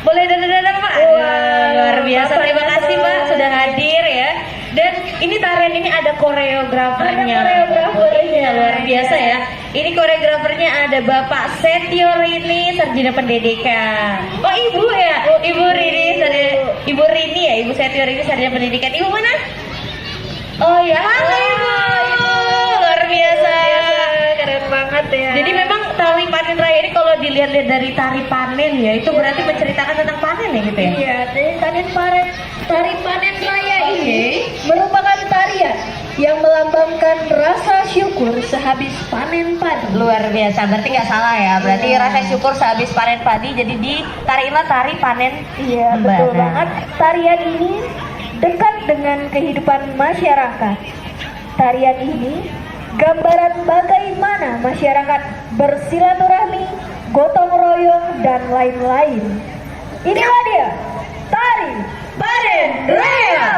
Boleh dadang-dadang Pak? Luar biasa, terima kasih Pak sudah hadir ya. Dan ini tarian ini ada koreografernya. Luar biasa ya. Ini koreografernya ada Bapak Setio Rini, Sarjana Pendidikan. Oh Ibu ya, Ibu Rini, Ibu Rini ya, Ibu Setio Rini, Sarjana Pendidikan. Ibu mana? Oh ya, halo Ibu. Luar biasa. Keren banget ya. Jadi memang tari panen raya ini kalau dilihat-lihat dari tari panen ya, itu berarti menceritakan tentang panen ya gitu ya? Iya, tari panen raya ini merupakan tarian yang melambangkan rasa syukur sehabis panen padi. Luar biasa, berarti nggak salah ya. Berarti rasa syukur sehabis panen padi, jadi ditariinlah tari panen. Iya, betul banget. Tarian ini dekat dengan kehidupan masyarakat. Tarian ini gambaran bagaimana masyarakat bersilaturahmi, gotong royong, dan lain-lain. Inilah dia, tari panen raya.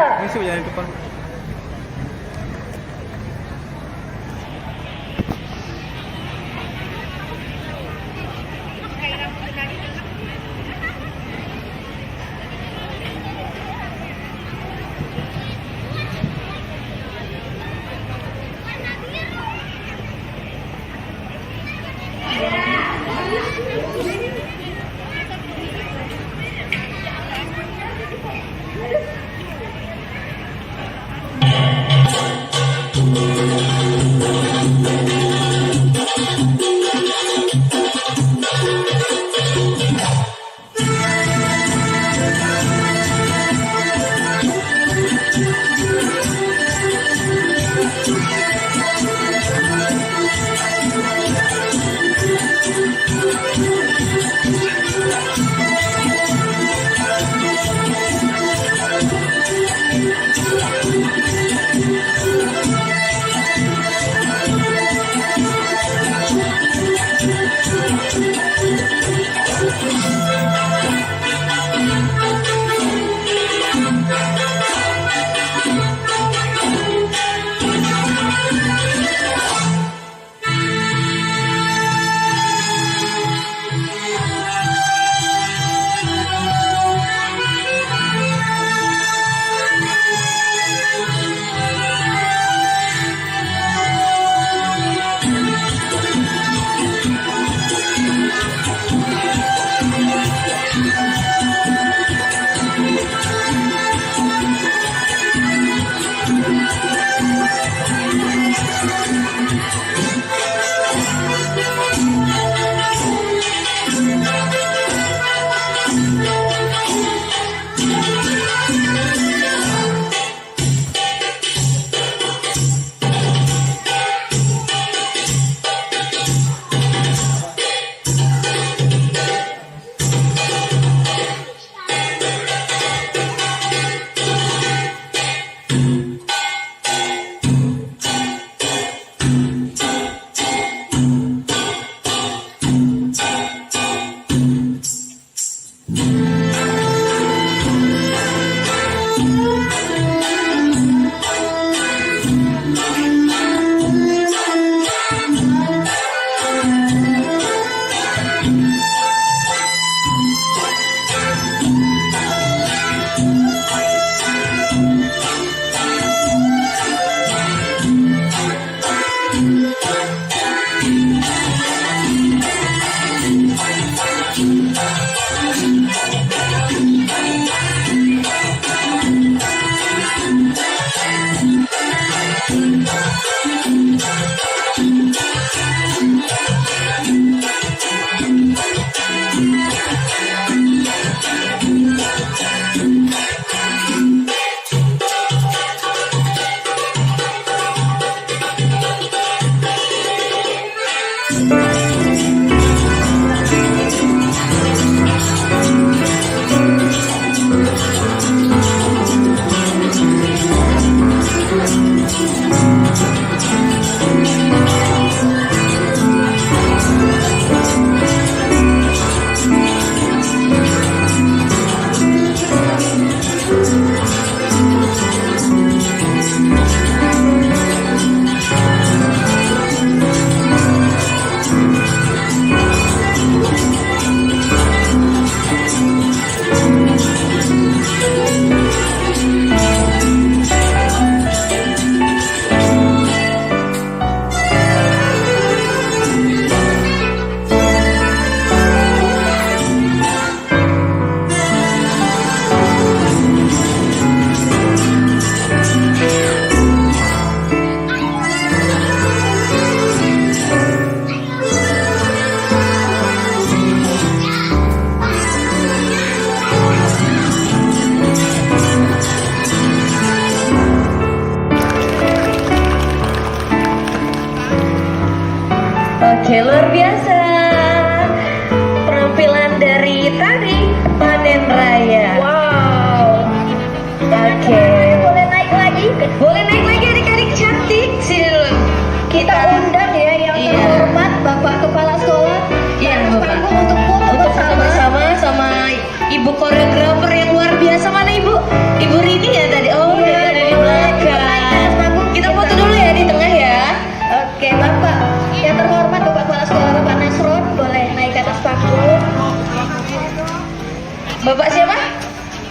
Bapak siapa?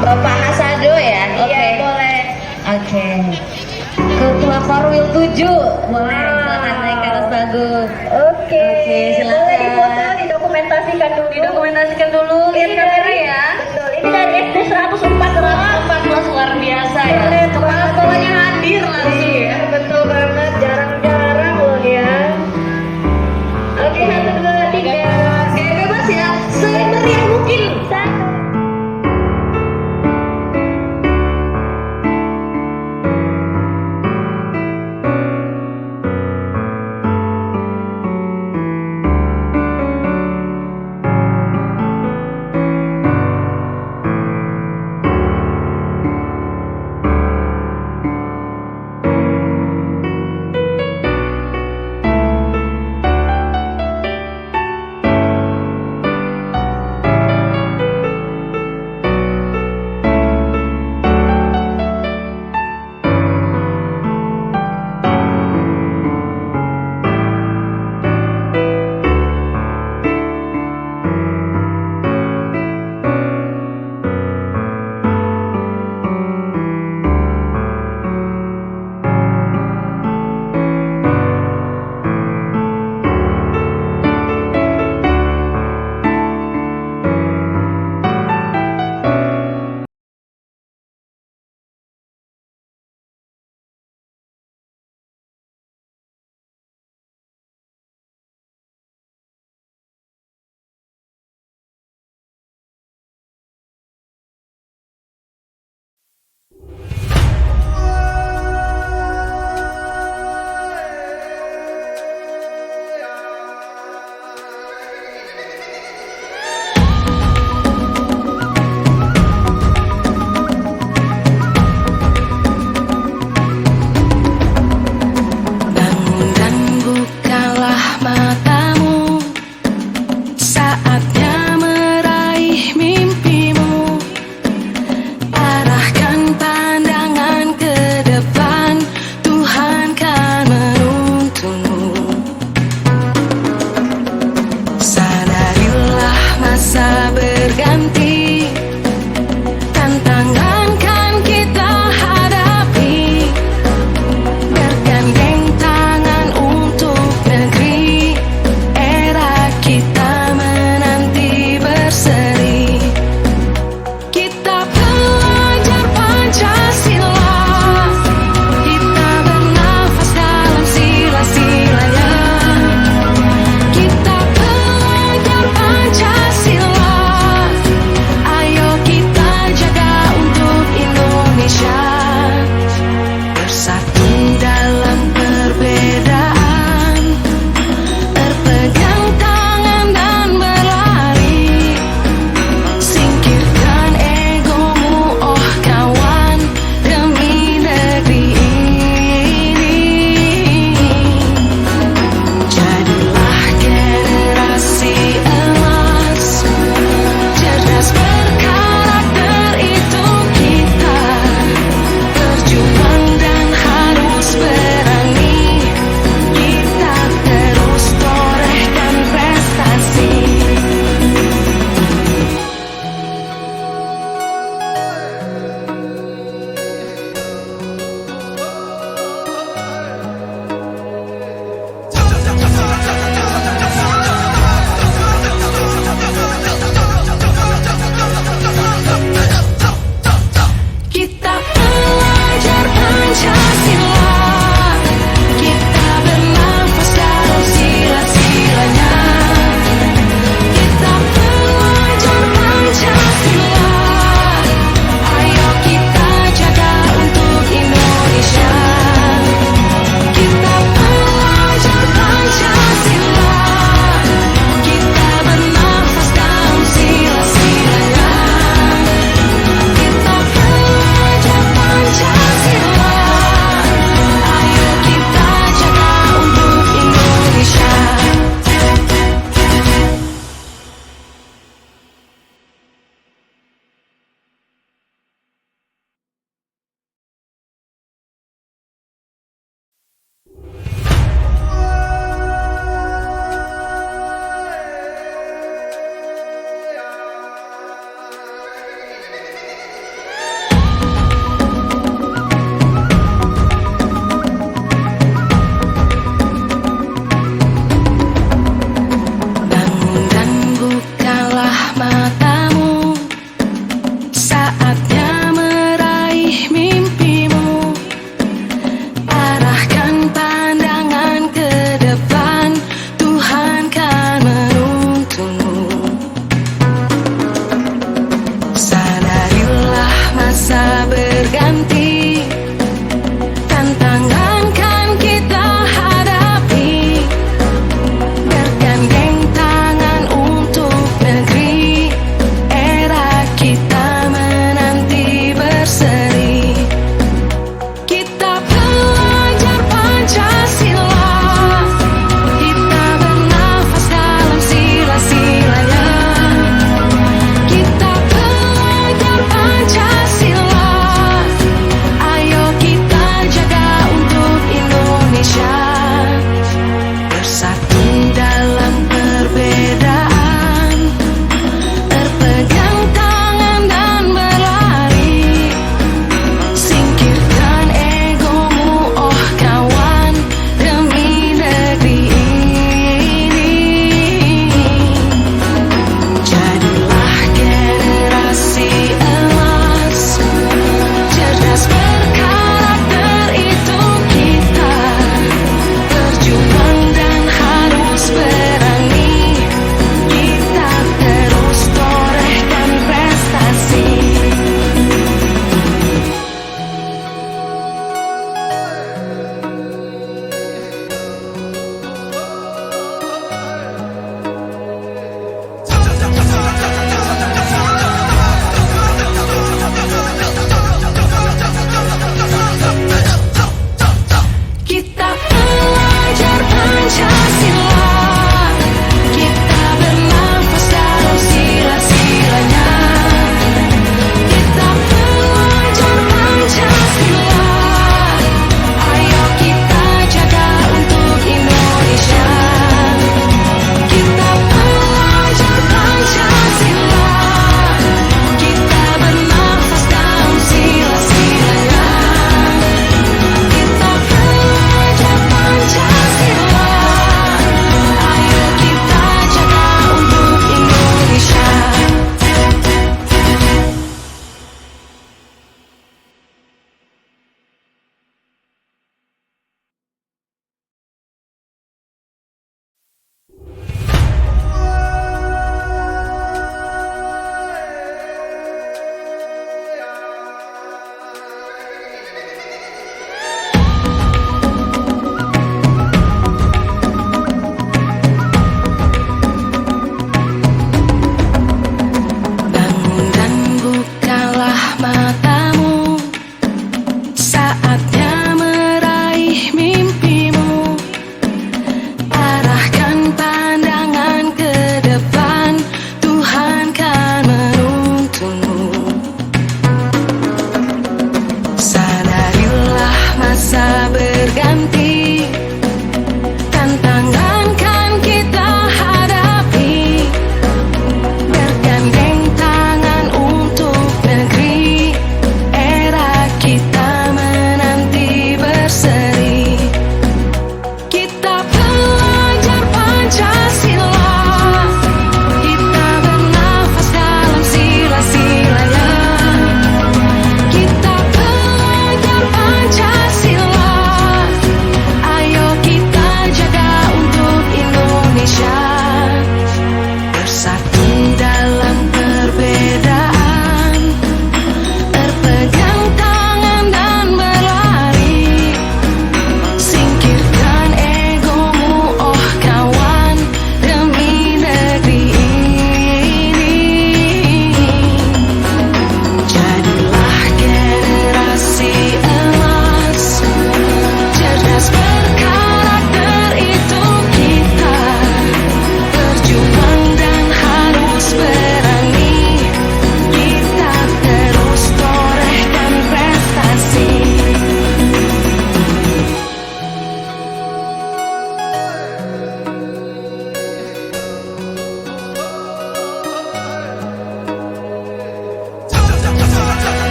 Bapak Hasado ya? Oke. Iya, boleh. Oke. Ketua Korwil 7. Boleh, Wow. silakan naik ke atas panggung. Oke, Oke, silakan. boleh difoto, didokumentasikan dulu. Didokumentasikan dulu, lihat Ini kamera dari- ya. Betul, ini dari SD 104 Empat kelas luar biasa ya. Keren Kepala banget. sekolahnya hadir langsung ya. Iya, betul banget, jarang-jarang loh ya. Oke, 1, 2, 3. Oke, bebas ya. Semeriah mungkin.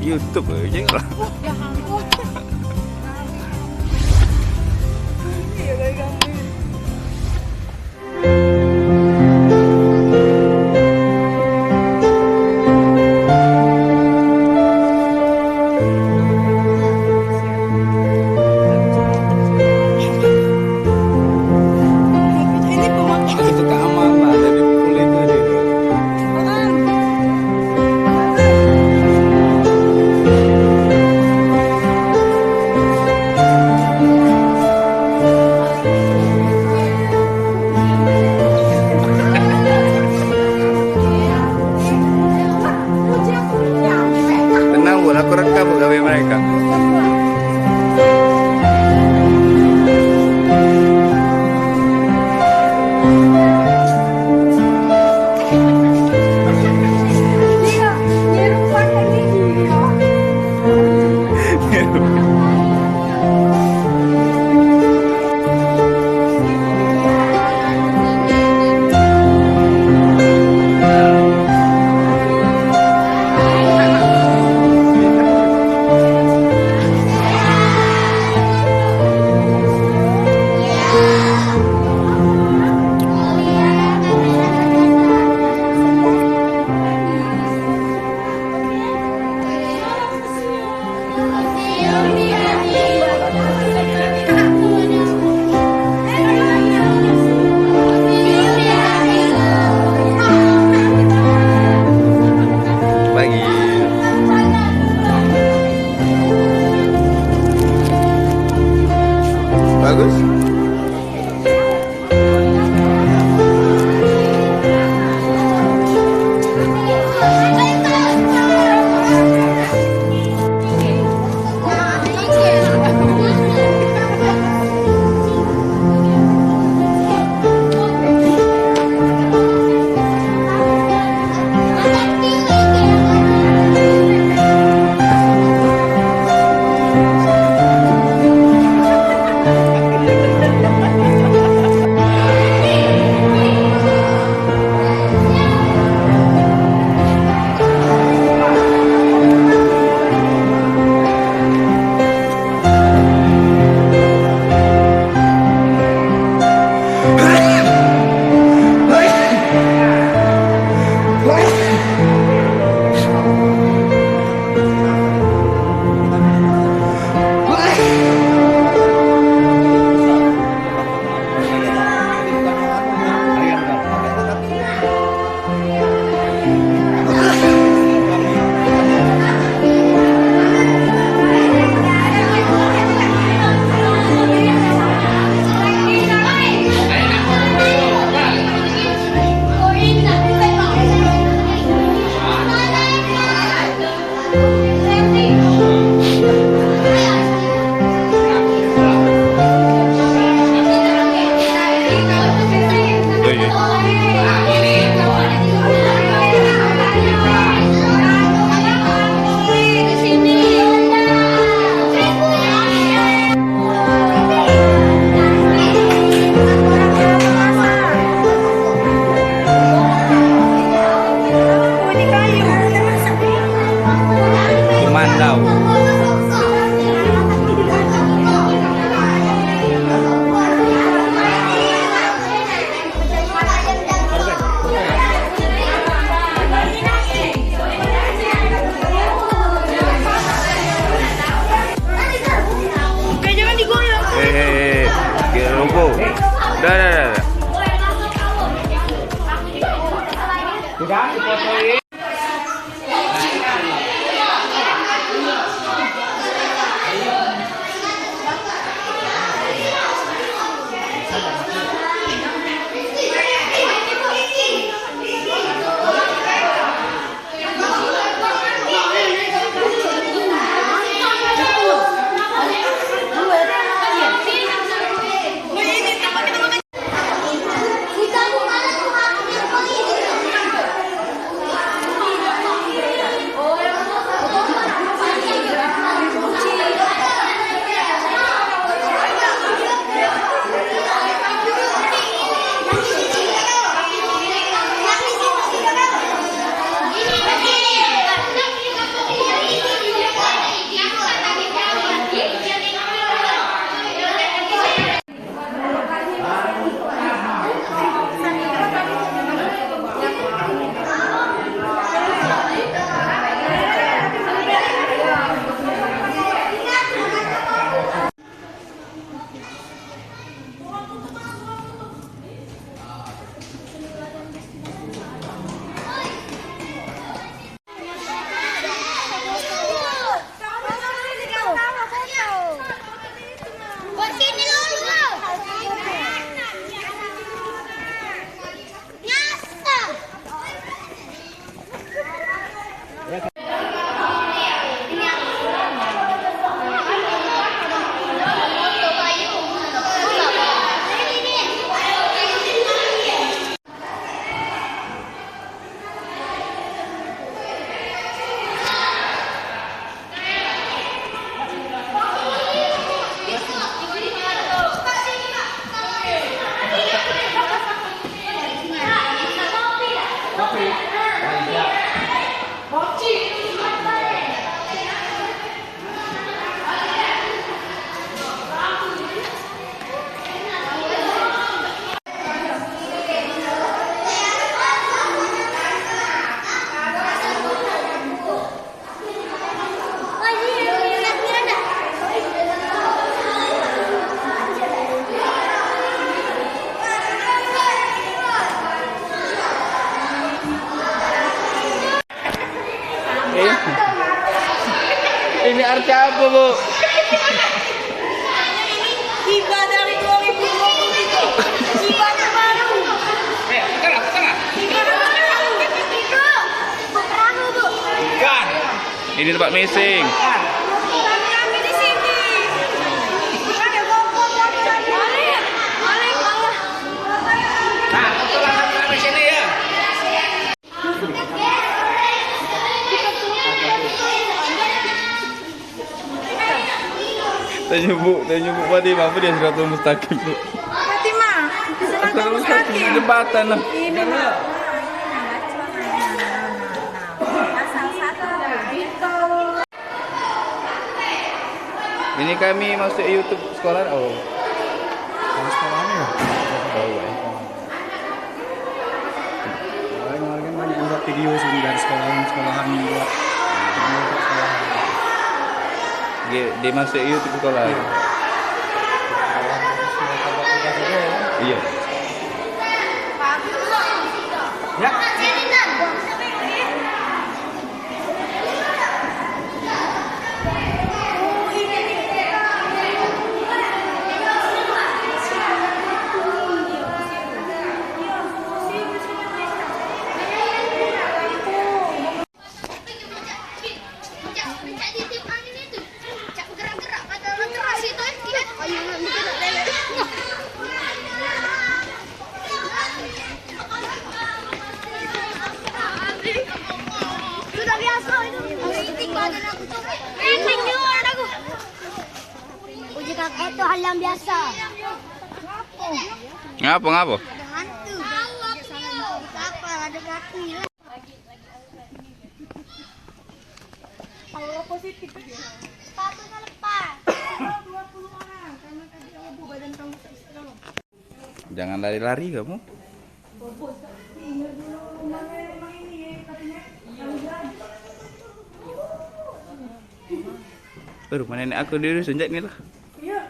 YouTube aja lah. Itu keamanan lah dari kulit itu. Tenang bu, aku rekam gawe mereka. Bagi. Bagus. Dah. Sudah difotoin. Ini arti apa, Bu? Hibah dari 2023. Hibah terbaru. Tengah. Hibah terbaru. Perahu, Bu. Ikan. Ini tempat missing. Kami di sini. Ada bongkok kami tadi. Balik bawah. Nah, betulan sampai sini ya. Tanya Bu Fatimah, apa dia Siratul Mustaqim, Bu? Fatimah, Siratul Mustaqim di jembatan lah. Ini mah. Ini kami masuk YouTube sekolah. Oh. Sekolahnya. Kemarin banyak yang buat video sih dari sekolahan buat Dia masuk YouTube sekolah. Iya. ya. Sudah biasa itu. Merinding badan aku tuh. Merinding juga aku. Uji kakek itu hal yang biasa. Ngapa? Ada hantu. Apa? Ada kaki. Aura positif. Sepatunya lepas. 20 orang. Karena tadi kamu badan kamu selalu. Jangan lari-lari kamu. Rumah nenek aku dulu sejak ni lah. Iya.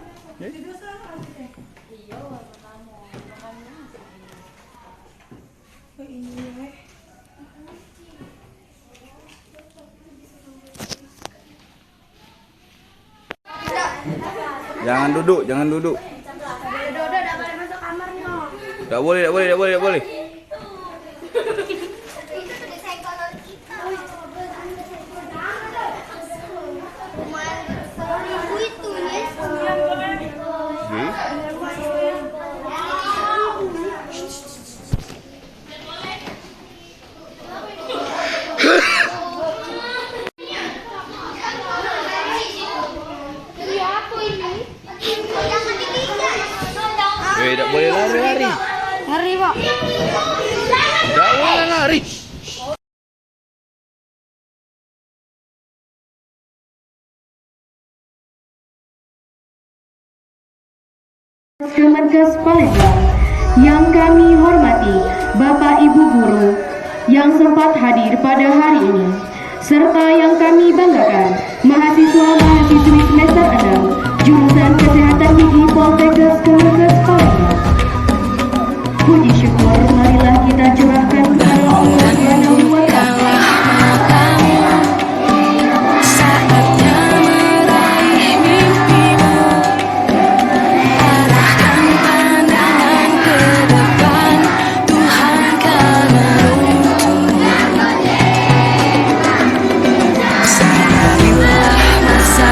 Jangan duduk. Tak boleh. Tak boleh lari. Lari, Pak. Tak boleh lari. Kemenkes Palembang yang kami hormati Bapak Ibu Guru yang sempat hadir pada hari ini, serta yang kami banggakan mahasiswa-mahasiswi semester 6 jurusan Kesehatan Gigi Poltekkes Kemenkes Palembang. Puji syukur marilah kita curahkan kepada Allah Subhanahu wa Ta'ala. Masa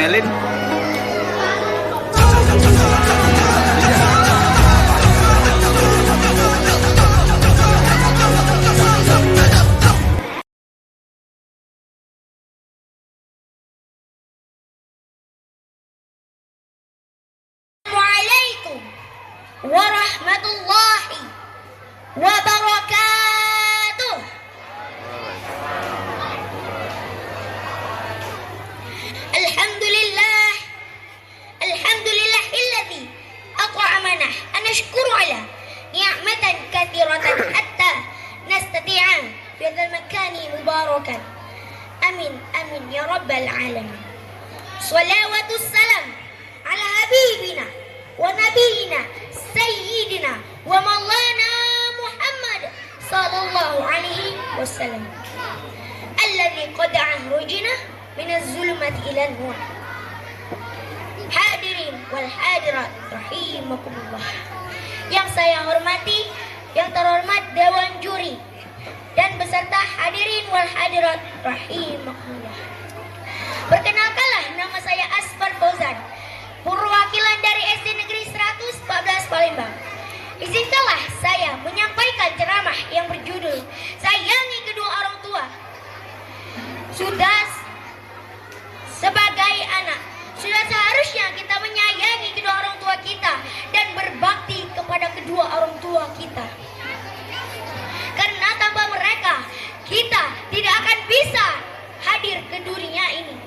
Melin. Assalamualaikum warahmatullahi wabarakatuh. Alhamdulillah, alhamdulillahilladzi at'amana an nashkuru ala ni'matan katsiratan hatta nastati'a fi hadzal makani mubarakan. Amin amin ya rabbal alamin. Shalawatu salam ala habibina wa nabiyina sayyidina wa maulana Muhammad sallallahu alaihi wasallam alladzi qad ahrujna min az-zulumati ila an-nur. Hadirin wal hadirat rahimakumullah. Yang saya hormati, yang terhormat dewan juri dan beserta hadirin wal hadirat rahimakumullah. Perkenalkanlah, nama saya Asfar Fauzan, perwakilan dari SD Negeri 114 Palembang. Izinkanlah saya menyampaikan ceramah yang berjudul Sayangi Kedua Orang Tua. Sebagai anak, sudah seharusnya kita menyayangi kedua orang tua kita dan berbakti kepada kedua orang tua kita. Karena tanpa mereka, kita tidak akan bisa hadir ke dunia ini.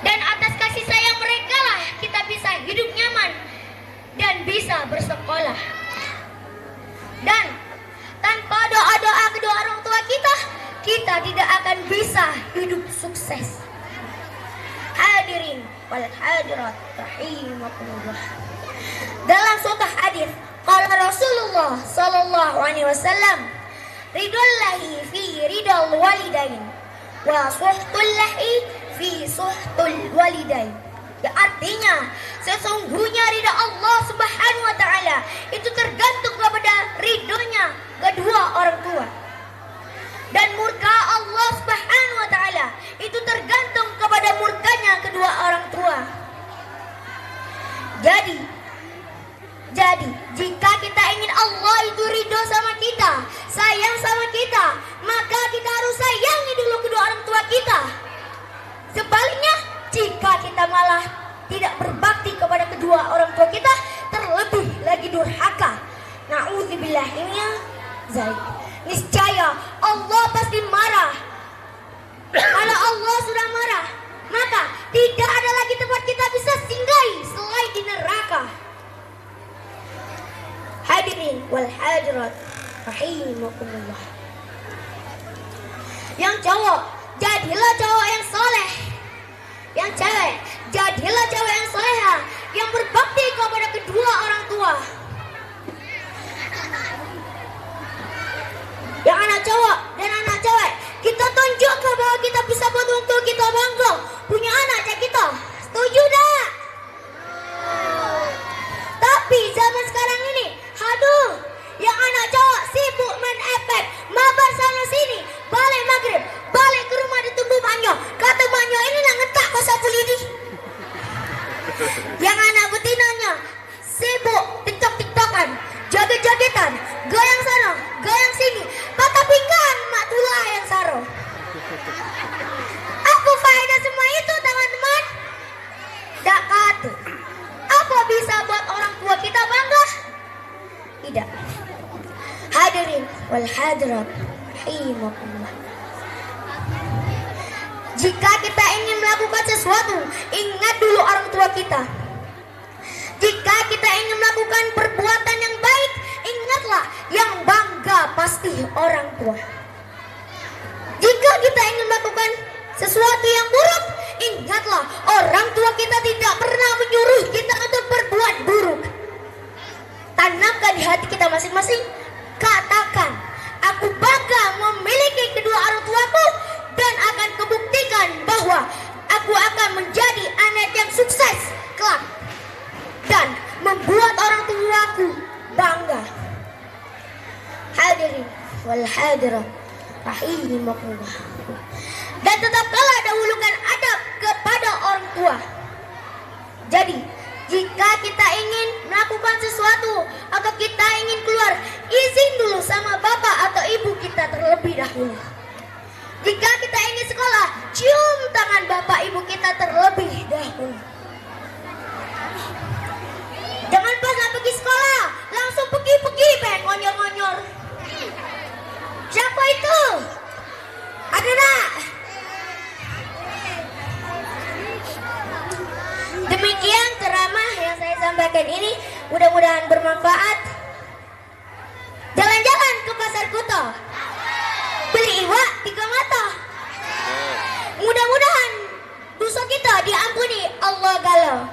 Dan atas kasih sayang mereka lah kita bisa hidup nyaman dan bisa bersekolah. Dan tanpa doa-doa kedua orang tua kita tidak akan bisa hidup sukses. Hadirin wal hadirat rahimakumullah. Dalam suatu hadis, qala Rasulullah sallallahu alaihi wasallam, ridallahi fi ridal walidain wa suhtullahi fi suhtul walidain. Ya, artinya sesungguhnya ridha Allah Subhanahu wa taala itu tergantung kepada ridhonya kedua orang tua. Dan murka Allah Subhanahu wa taala itu tergantung kepada murkanya kedua orang tua. Jadi jika kita ingin Allah itu ridho sama kita, sayang sama kita, maka kita harus sayangi dulu kedua orang tua kita. Sebaliknya, jika kita malah tidak berbakti kepada kedua orang tua kita, terlebih lagi durhaka. Na'udzubillah minnya zalik. Niscaya Allah pasti marah. Kalau Allah sudah marah, maka tidak ada lagi tempat kita bisa singgahi selain di neraka. Hadirin wal hadirat rahimakumullah. Yang cowok, jadilah cowok yang soleh. Yang cewek, jadilah cewek yang soleha, yang berbakti kepada kedua orang tua. Yang anak cowok dan anak cewek, kita tunjukkan bahwa kita bisa buat untuk kita bangga punya anak kayak kita. Setuju dah? Tapi zaman sekarang ini, aduh, yang anak cowok sibuk main efek, mabar sana sini, balik maghrib, balik ke rumah ditunggu banyo. Kata banyo ini nak ngetak kau sapu lidi. Yang anak betinanya sibuk tiktok-tiktokan, joget-jogetan, goyang sana, goyang sini. Tetapi kan mak tulah yang saro. Apa faedah semua itu, teman-teman? Tak kata. Apa bisa buat orang tua kita bangga? Tidak. Hadirin wal hadirat rahimakumullah. Jika kita ingin melakukan sesuatu, ingat dulu orang tua kita. Jika kita ingin melakukan perbuatan yang baik, ingatlah yang bangga pasti orang tua. Jika kita ingin melakukan sesuatu yang buruk, ingatlah orang tua kita tidak pernah menyuruh kita untuk berbuat buruk. Tanamkan di hati kita masing-masing, katakan, aku bangga memiliki kedua orang tuaku dan akan kubuktikan bahwa aku akan menjadi anak yang sukses kelak dan membuat orang tuaku bangga. Hadirin wal hadirat rahimakumullah. Dan tetaplah dahulukan adab kepada tua. Jadi, jika kita ingin melakukan sesuatu atau kita ingin keluar, izin dulu sama bapak atau ibu kita terlebih dahulu. Jika kita ingin sekolah, cium tangan bapak ibu kita terlebih dahulu. Jangan pas lah pergi sekolah, langsung pergi pengen ngonyor-ngonyor. Siapa itu? Ada tak? Demikian ceramah yang saya sampaikan ini, mudah-mudahan bermanfaat. Jalan-jalan ke pasar Kuto, beli iwak 3 mata. Mudah-mudahan dosa kita diampuni Allah galau.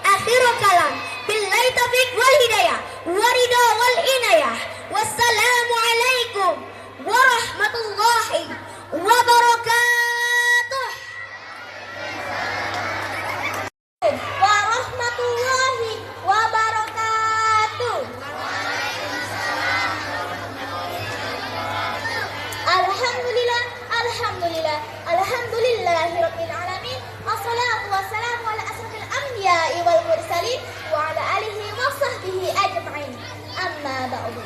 Akhirul kalam, billahi taufiq wal hidayah, warida wal inayah. Wassalamualaikum warahmatullahi wabarakatuh. Warahmatullahi wabarakatuh. Alhamdulillah, alhamdulillah, alhamdulillahirabbil alamin. Wassalatu wassalamu ala asrofil anbiya'i wal mursalin wa ala alihi wa sahbihi ajma'in. Amma ba'du.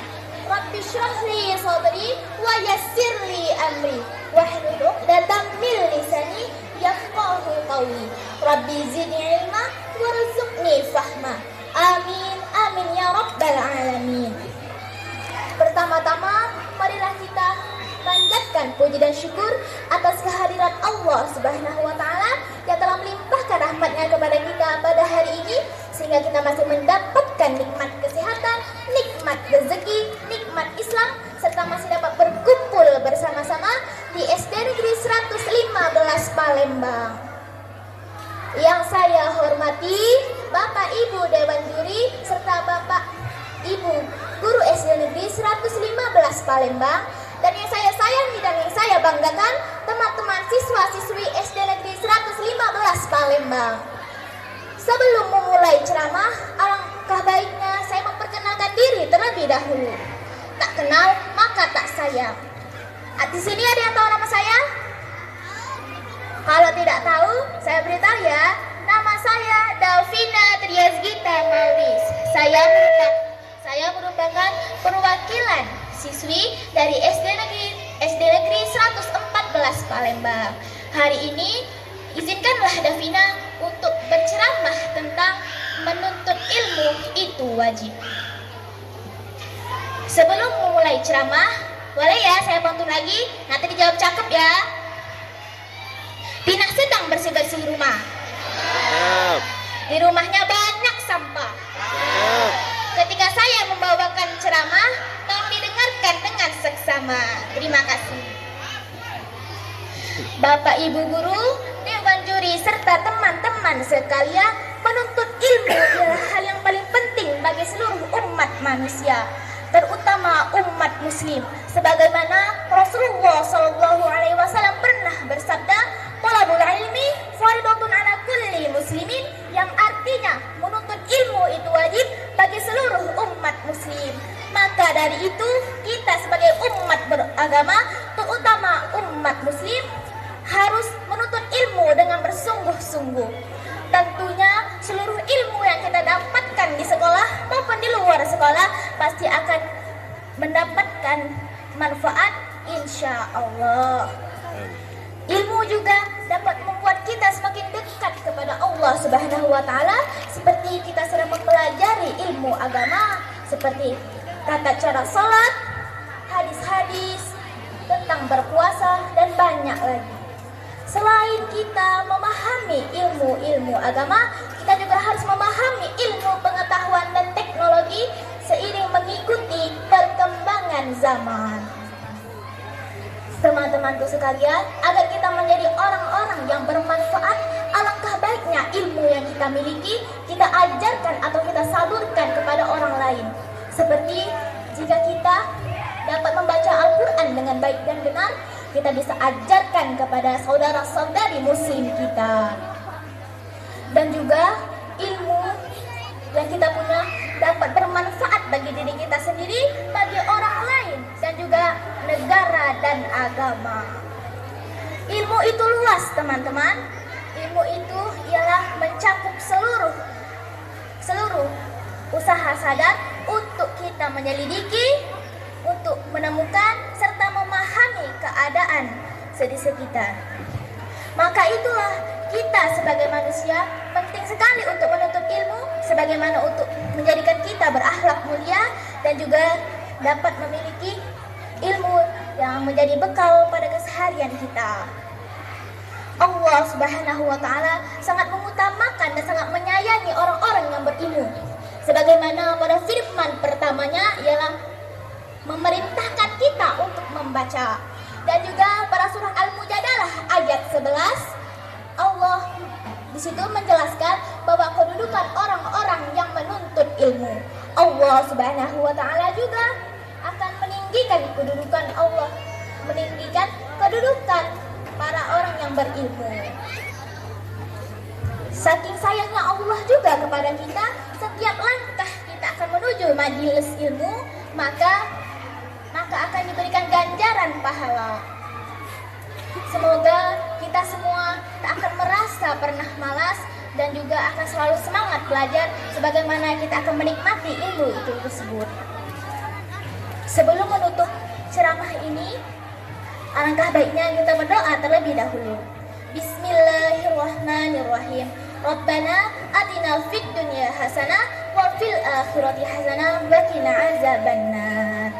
Rabbi shrah li sadri wa yassir li amri wahlul 'uqdatam min lisani yafqahu qawli. Rabbi zidni ilma warzuqni fahma. Amin amin ya rabbal alamin. Pertama-tama marilah kita panjatkan puji dan syukur atas kehadiran Allah Subhanahu wa taala yang telah melimpahkan rahmat-Nya kepada kita pada hari ini sehingga kita masih mendapatkan nikmat kesehatan, nikmat rezeki, nikmat Islam serta masih dapat berkumpul bersama-sama di SD Negeri 115 Palembang. Yang saya hormati Bapak Ibu Dewan Juri serta Bapak Ibu Guru SD Negeri 115 Palembang. Dan yang saya sayangi dan yang saya banggakan, teman-teman siswa-siswi SD Negeri 115 Palembang. Sebelum memulai ceramah, alangkah baiknya saya memperkenalkan diri terlebih dahulu. Tak kenal, maka tak sayang. Di sini ada yang tahu nama saya? Kalau tidak tahu, saya beritahu ya. Nama saya Dalvina Triasgita Mauris. Saya merupakan perwakilan siswi dari SD Negeri 114 Palembang. Hari ini izinkanlah Davina untuk berceramah tentang menuntut ilmu itu wajib. Sebelum memulai ceramah, boleh ya saya pantun lagi? Nanti dijawab cakep ya. Tina sedang bersih-bersih rumah. Di rumahnya banyak sampah. Ketika saya membawakan ceramah, tolong didengarkan dengan seksama. Terima kasih. Bapak Ibu Guru, Dewan Juri, serta teman-teman sekalian, menuntut ilmu adalah hal yang paling penting bagi seluruh umat manusia, terutama umat muslim. Sebagaimana Rasulullah SAW pernah bersabda, "Thalabul ilmi fardhatun 'ala kulli muslimin," yang artinya menuntut ilmu itu wajib bagi seluruh umat muslim. Maka dari itu, kita sebagai umat beragama, terutama umat muslim, harus menuntut ilmu dengan bersungguh-sungguh. Tentunya seluruh ilmu yang kita dapatkan di sekolah maupun di luar sekolah pasti akan mendapatkan manfaat insya Allah. Ilmu juga dapat membuat kita semakin dekat kepada Allah Subhanahu wa taala, seperti kita sedang mempelajari ilmu agama seperti tata cara salat, hadis-hadis tentang berpuasa dan banyak lagi. Selain kita memahami ilmu-ilmu agama, kita juga harus memahami ilmu pengetahuan dan teknologi seiring mengikuti perkembangan zaman. Teman-temanku sekalian, agar kita menjadi orang-orang yang bermanfaat, alangkah baiknya ilmu yang kita miliki, kita ajarkan atau kita salurkan kepada orang lain. Seperti jika kita dapat membaca Al-Quran dengan baik dan benar, kita bisa ajarkan kepada saudara-saudari muslim kita. Dan juga ilmu yang kita punya dapat bermanfaat bagi diri kita sendiri, bagi orang lain, dan juga negara dan agama. Ilmu itu luas, teman-teman. ilmu itu ialah mencakup seluruh usaha sadar untuk kita menyelidiki, untuk menemukan serta memahami keadaan di sekitar. Maka itulah kita sebagai manusia penting sekali untuk menuntut ilmu, sebagaimana untuk menjadikan kita berakhlak mulia dan juga dapat memiliki ilmu yang menjadi bekal pada keseharian kita. Allah Subhanahu wa Ta'ala sangat mengutamakan dan sangat menyayangi orang-orang yang berilmu. Sebagaimana pada firman pertamanya ialah memerintahkan kita untuk membaca. Dan juga pada surah Al-Mujadalah ayat 11, Allah di situ menjelaskan bahwa kedudukan orang-orang yang menuntut ilmu. Allah Subhanahu wa Ta'ala juga akan meninggikan kedudukan para orang yang berilmu. Saking sayangnya Allah juga kepada kita, setiap langkah kita akan menuju majelis ilmu, maka akan diberikan ganjaran pahala. Semoga kita semua tak akan merasa pernah malas dan juga akan selalu semangat belajar sebagaimana kita akan menikmati ilmu itu tersebut. Sebelum menutup ceramah ini, alangkah baiknya kita berdoa terlebih dahulu. Bismillahirrahmanirrahim. Rabbana atina fid dunya hasanah wa fil akhirati hasanah wa qina azabannar.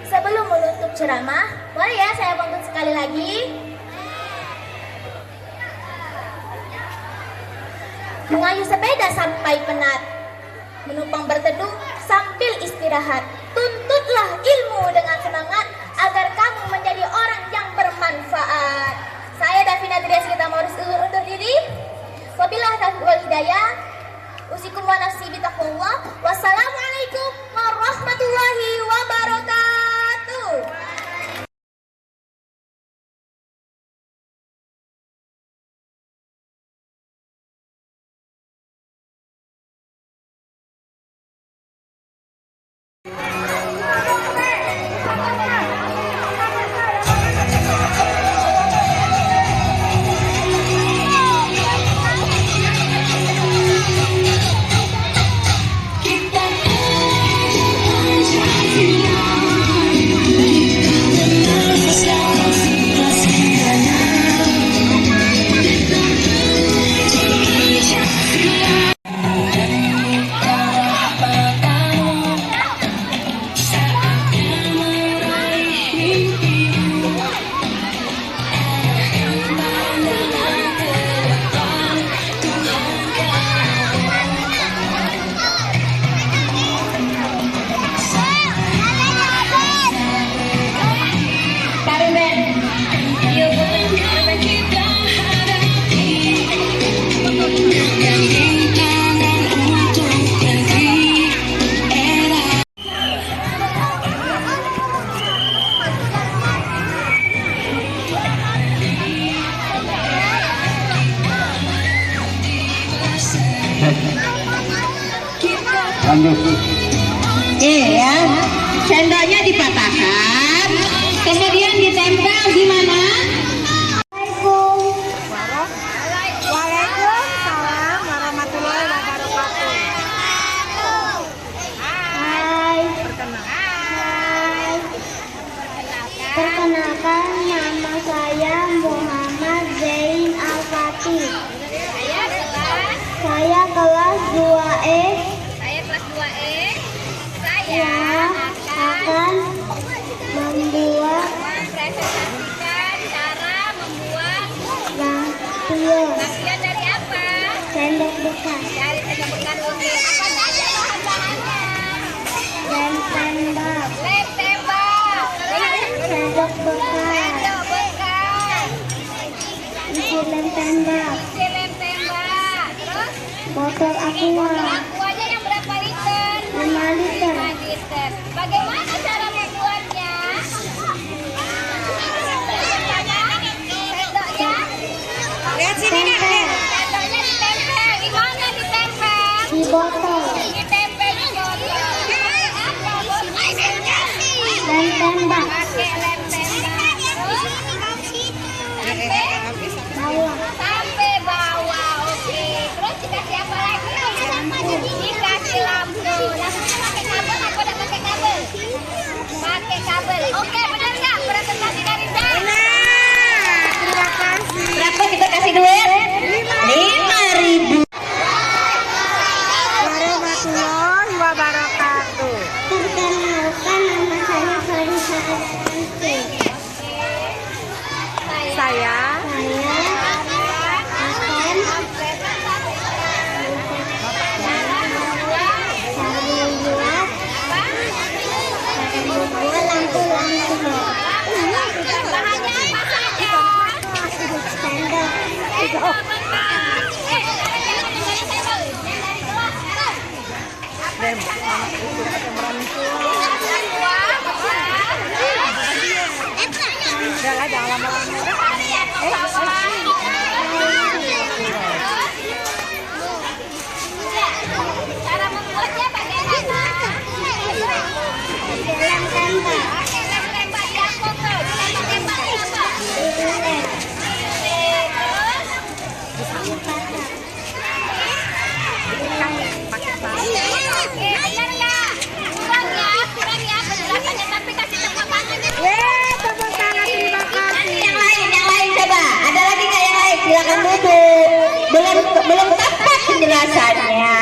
Sebelum menutup ceramah, boleh ya saya bangun sekali lagi? Mengayuh sepeda sampai penat, menumpang berteduh sambil istirahat. Tuntutlah ilmu dengan semangat agar kamu menjadi orang yang bermanfaat. Saya Davina Trias kita mau undur diri. Wabillahi taufiq wal hidayah. Usikum wa nafsi bitaqwallah. Wassalamualaikum warahmatullahi wabarakatuh. Iya, sendoknya dipatahkan, kemudian ditempel di mana? Waalaikumsalam warahmatullahi wabarakatuh. Hai. Perkenalkan, nama saya Muhammad Zain Al-Fatih. Saya kelas 2E. Saya akan membuat cara membuat lampion dari apa? sendok bekas, Dari sendok bekas. Oke, apa saja bahan-bahannya? lem tembak, Lem tembak, sendok bekas, sendok bekas, isi lem tembak, isi lem tembak, terus botol aqua, aquanya yang berapa liter? 5 liter. 5 liter. Bagaimana cara membuatnya? Sendoknya? Lihat sini nak, Sendoknya ditempel. Di mana ditempel? di botol, Ditempel di botol. Apa botolnya? lem tembak, Pakai lem tembak. Terus sampai bawah, sampai bawah. Cara membuatnya bagaimana? Dilem-tembak. Dilem-tembak di apa tuh? Dilem-tembak di apa? Benar nggak? Kurang ya penjelasannya, tapi kasih tepuk tangannya. Tepuk tangan, terima kasih. Yang lain coba. Ada lagi nggak yang lain? Silakan duduk. Belum tepat penjelasannya.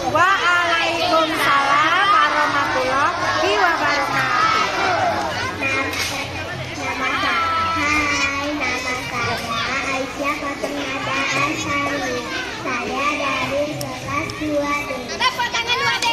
Waalaikumsalam warahmatullahi wabarakatuh. Nama saya Aisyah Fatimada Ansari. Saya dari kelas 2D. Tepuk tangan 2D.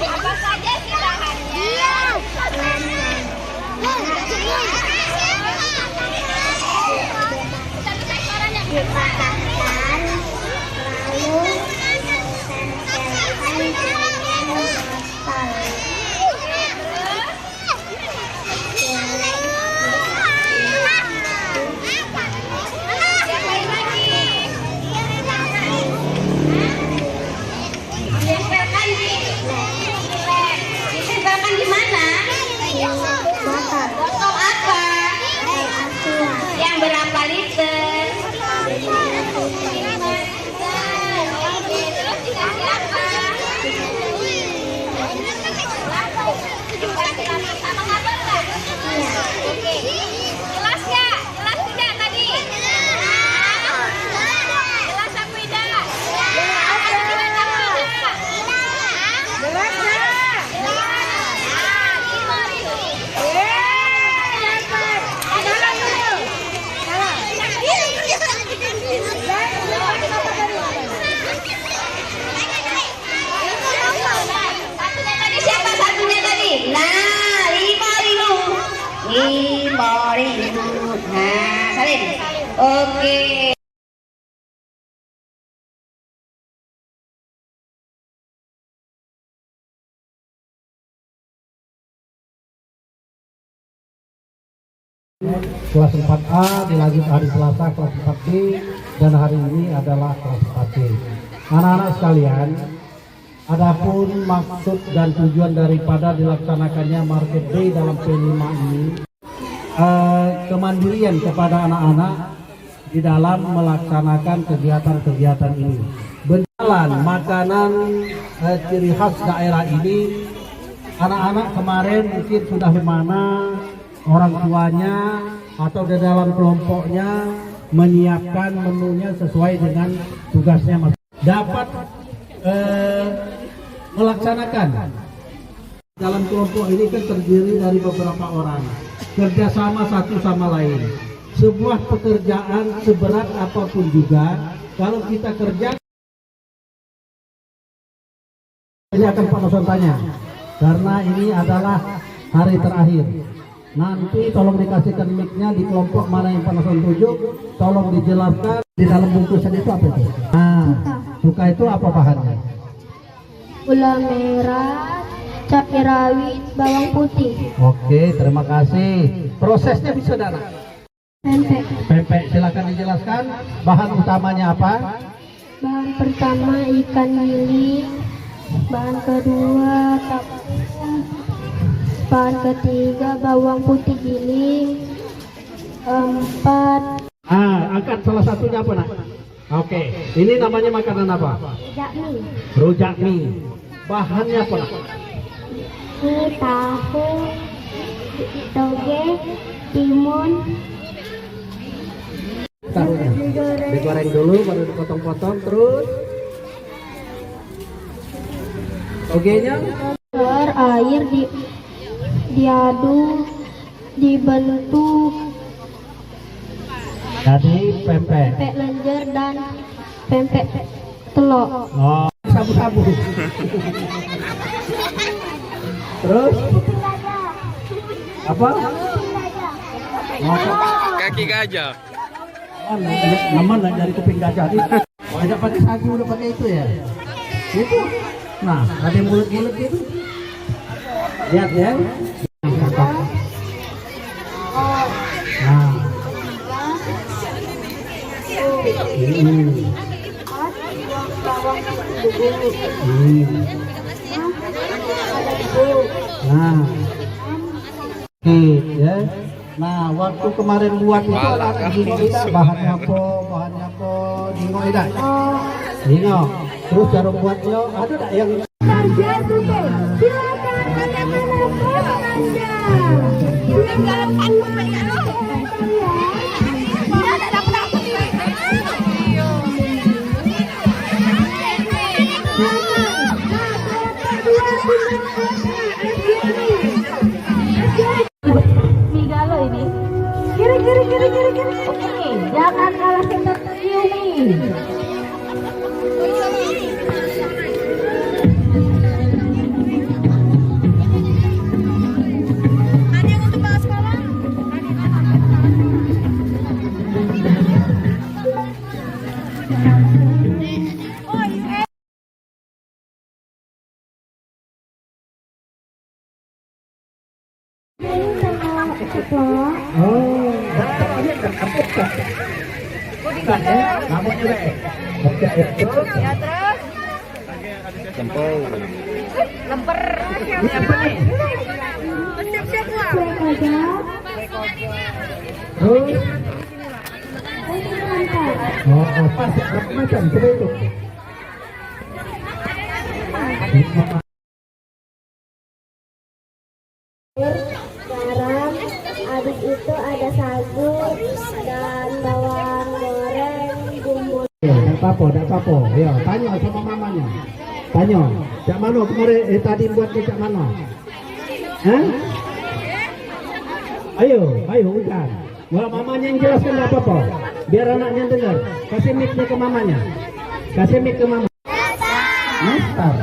Apa saja silakannya. Dipatahkan, lalu tempelkan dengan botol. Ditempelkan di mana? Botol. Botol apa? Yang berapa liter? Terus dikasih apa? Sama ngatur nggak? Oke. Jelas nggak? Jelas tidak tadi? Jelas apa tidak? Jelas nggak? Satunya tadi siapa satunya tadi? Nah, 5.000. 5.000. Nah, salin. Oke. Kelas 4A dilanjut hari Selasa kelas 4B dan hari ini adalah kelas 4C. Anak-anak sekalian, adapun maksud dan tujuan daripada dilaksanakannya Market Day dalam P5 ini, kemandirian kepada anak-anak di dalam melaksanakan kegiatan-kegiatan ini. Berjalan makanan ciri khas daerah ini, anak-anak kemarin mungkin sudah mana orang tuanya atau di dalam kelompoknya menyiapkan menunya sesuai dengan tugasnya dapat melaksanakan. Dalam kelompok ini kan terdiri dari beberapa orang, kerjasama satu sama lain. Sebuah pekerjaan seberat apapun juga, kalau kita kerja, ini akan Pak Noson tanya, karena ini adalah hari terakhir. Nanti tolong dikasihkan mic-nya di kelompok mana yang Pak Noson tuju, tolong dijelaskan di dalam bungkusan itu apa itu. Nah, cuka itu apa bahannya? Gula merah, cabai rawit, bawang putih. Oke, terima kasih. Prosesnya bisa saudara? Pempek. Pempek, silakan dijelaskan. Bahan utamanya apa? Bahan pertama ikan giling, bahan kedua tepung, bahan ketiga bawang putih giling, keempat angkat salah satunya apa nak? Oke, ini namanya makanan apa? rujak mie. Rujak mie. Bahannya apa nak? Tahu, toge, timun. Taruhnya digoreng dulu, baru dipotong-potong, terus togenya Keluar air diaduk, dibentuk. Jadi pempek. pempek lenjer dan pempek telur. Oh, sabu-sabu. Terus apa? Kaki gajah. Aman lah dari kuping gajah. Oh, ada pakai sagu, udah pakai itu ya. Itu. Nah, ada yang mulut-mulut itu. Lihat ya. Nah. Nah. Oke, ya. Nah, waktu kemarin buat itu anak dingo tidak bahannya apa? Dingo tidak. Dingo. Terus cara buatnya ada tak yang Migalo ini. Kiri. Oke, jangan kalah kita Yumi. oh, macam itu. Garam, habis itu ada sagu dan bawang goreng, bumbu. Ya, tak apa. Ya, tanya sama mamanya. Tanya, cak mana kemarin tadi buat cak mana? Hah? Ayo, udah. Wah, mamanya yang jelaskan tak apa-apa. Biar anaknya dengar. Kasih mic-nya ke mamanya. Kasih mic ke mama. Nastar.